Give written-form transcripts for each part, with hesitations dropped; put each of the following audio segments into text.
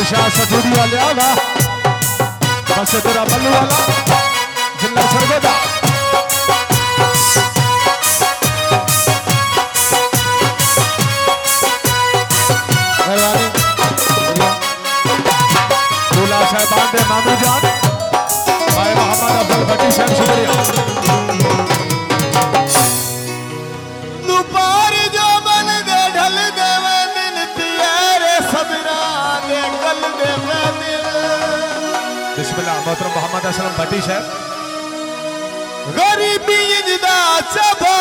शाह सठूरी वाले आवा बस तेरा मल्लू वाला जिला सरगोदा दूल्हा साहबान दे मामू जान भाई मोहम्मद अफजल भट्टी साहब शुक्रिया दोपहर जो बन दे ढल दे मैं दिन तेरे सबरा दे कल दे मैं दिल बिस्मिल्लाह मोहतरम मोहम्मद असलम भट्टी साहब गरीबी इंजदा चबा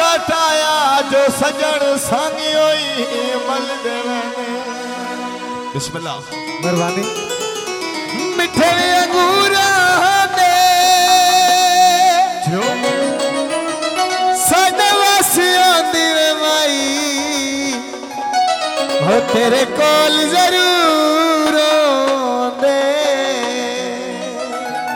घटाया जो सजन संग होई मल दे बिस्मिल्लाह मेहरबानी मिठे अंगूरा ने जो साडे वासियां दी माई हो तेरे कोल जरूर आंदे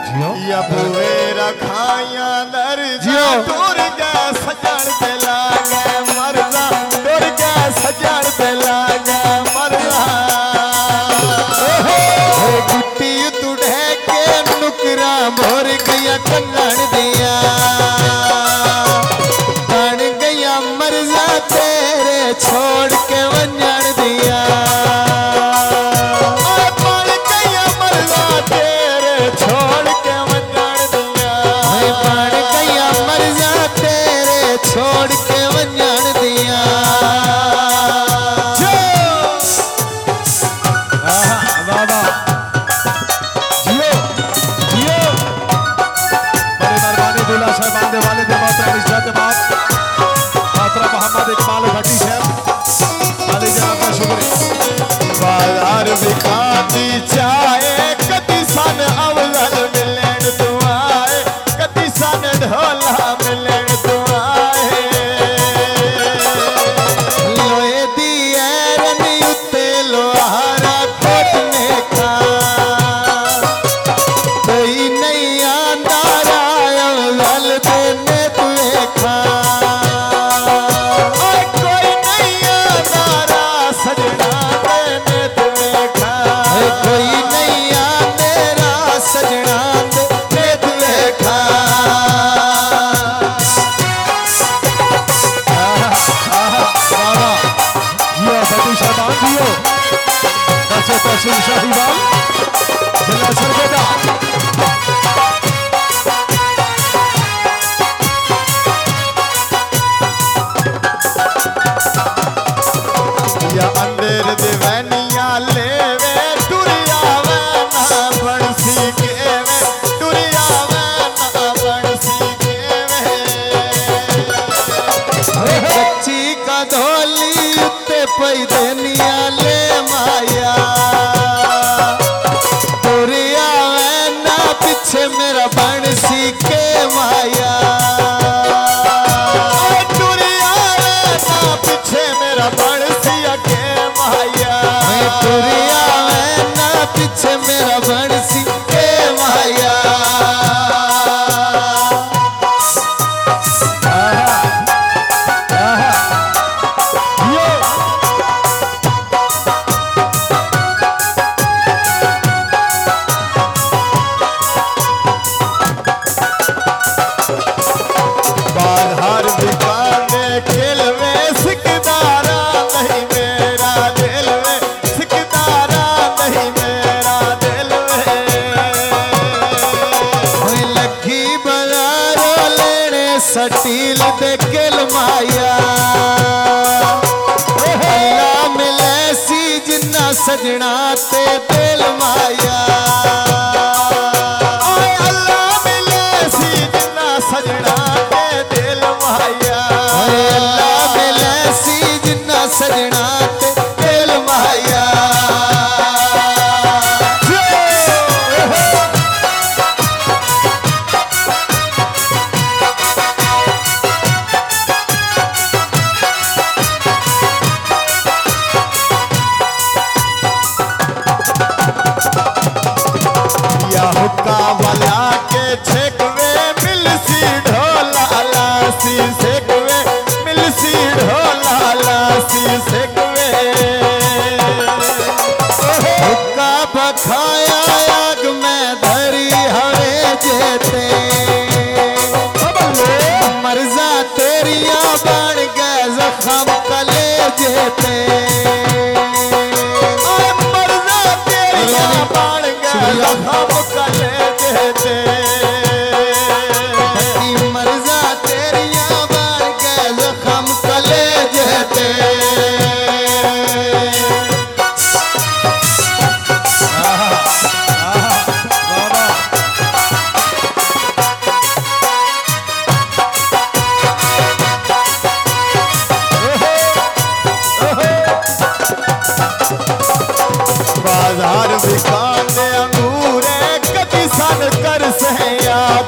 जियो या बुए रखाया दर जियो टुर गए सजन ते लागे मरदा टुर गए सजन ते लागे मरदा गुट्टी तुड़े के नुकरा भोर गया कन्नड़ दिया बन गया मरजा तेरे छोड़ के वंजन दिया बन गया मरजा तेरे छोड़ के वंजन दिया बन गया मरजा तेरे छोड़ के वंजन दिया दिखाती चाहे कदी सन अवल मिलन तू आए कदी सन ढोला मिलन तू आए लोहे दी ऐरन उत्ते लोहारा खोटने का कोई नहीं आंदा अवल देने तुए खा कोई नहीं आंदा सजना देने तुए खा कोई नहीं आ मेरा सजना दे तुए खा जियो भट्टी साहबान जियो बस तहसील शाहीवाल जिला सरगोदा या अंदर दिवैनिया लेवे टुरिया वे ना बंसी के वे टुरिया वे ना बंसी के वे कच्ची का धोली उत्ते पई देनिया ले माया टुरिया वे ना पीछे मेरा बंसी के माया टुरिया वे ना पीछे मेरा बंसिया के माया टुरिया वे ना पीछे मेरा बंसी के माया बाहर दुकाने खेलवे सिकदारा नहीं मेरा दिल में सिकदारा नहीं मेरा दिल में लखी बजारो लेने सटील दे किल माया अल्लाह मिले सी जिन्ना सजना ते दिल माया अल्लाह मिले सी जिन्ना सजना ते दिल माया अल्लाह मिले सी जिन्ना सजना ते दिल माया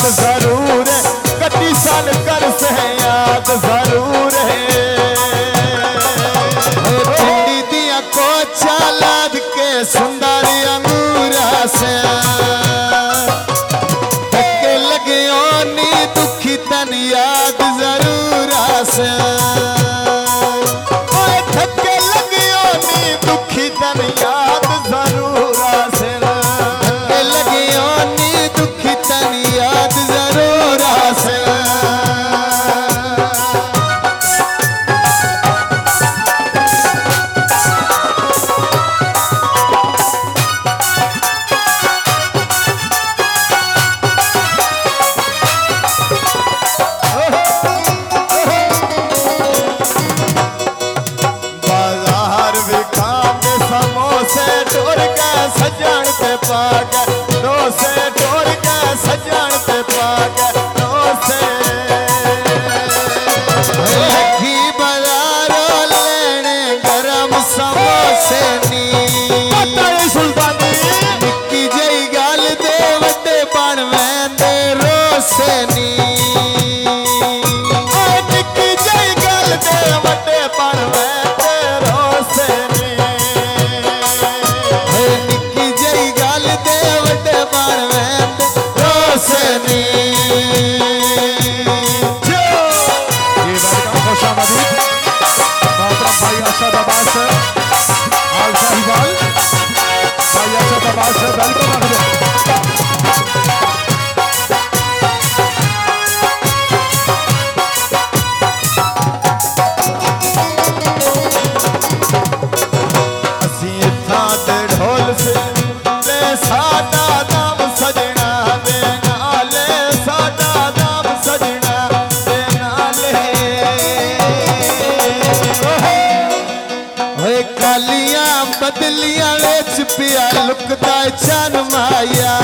याद जरूर है, कटी साल कर से याद जरूर है। पिंडी दिया कोचा लाद के सुंदर अंगूरा से धक्के लगे ओनी दुखी तन याद जरूर से। धक्के लगे ओनी दुखी तन याद जरूर से। धक्के लगे ओनी दुखी तन याद जरूर से। बाजार विकाम दे समोसे ढोर के सजन पे पाग डोसे ढोर के सजन पे पाग डोसे। लखी बाजारो लेने गरम समोसे नी सुल्तानी निक्की जई गाल दे वड्डे बण वेंदे रोसे नी। निक्की जई गाल दे वड्डे बण वेंदे रोसे नी। निक्की जई गाल दे वड्डे बण वेंदे रोसे नी। ये वेलकम खुश आमदीद मोहतरम भाई अरशद अब्बास आल साहिबाल भाई अरशद अब्बास वेलकम आखिर। असी इत्थां ते ढोल से ले साडा नाम सजना दे नाले साडा नाम सजना दे नाले। ओए कालियां बदलियां विच पिया लुकदा चन माया।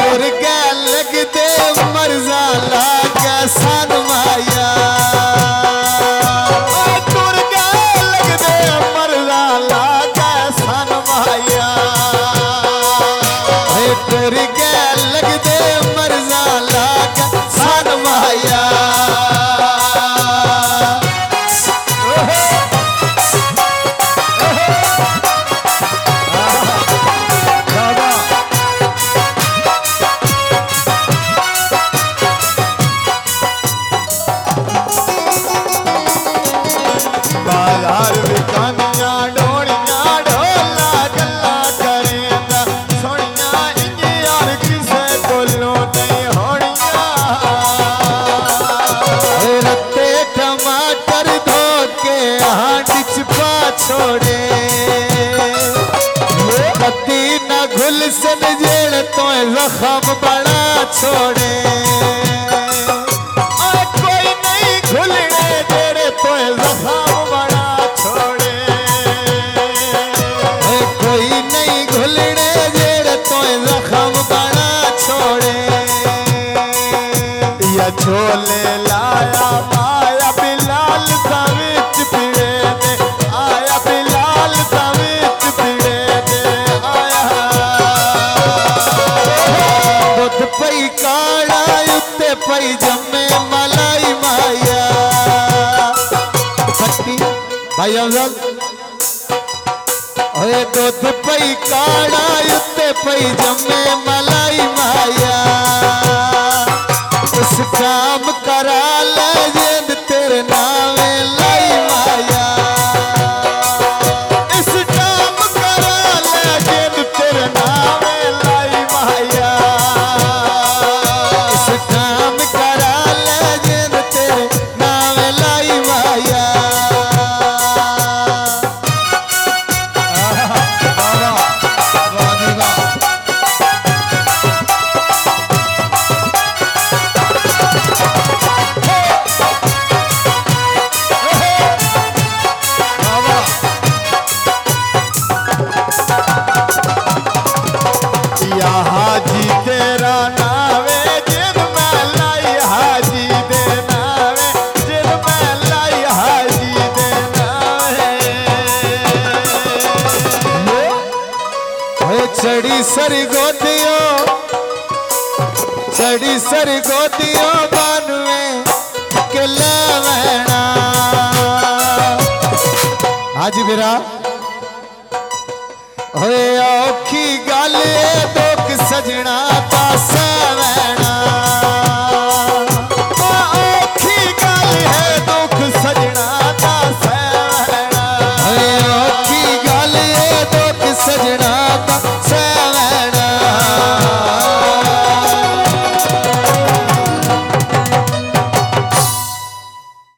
और गैल लगदे मरजा लागे सन माया। तुर गैल लगदे मरजा लागे सन माया। तुर गैल लगदे मरजा लागे सन माया। बाजार विकानिया डोलियां ढोला गल्ला करेंदा सोनिया इंज यार किसे कोलों नहीं होनिया। रत्ते टमाटर धो के हाथ च पा छोड़े पत्ती ना घुल सन जेड़ तो जख्म बड़ा छोड़े। कोई नहीं घुलने जेड़े तो जख्म बड़ा छोड़े। कोई नहीं घुलने जेड़े तो जख्म बड़ा छोड़े। या छोले लाया माया बिलाल दा विच पिड़े दे आया बिलाल दा विच पिड़े दे आया। दुध पई काड़ा उत्ते पई जम्मे मलाई माया। खट्टी भाई अफजल ओए दुध पई काड़ा उत्ते पई जम्मे मलाई माया। उस काम करा ले जिंद तेरे नावे लाई माया। इस काम करा ले जिंद तेरे नावे लाई माया। इस काम करा ले जिंद तेरे नावे लाई माया। वाह वाह वाह जी वाह। गोदियों बानवे के लवना। हाजी मेरा होए औखी गल दुख सजना पासा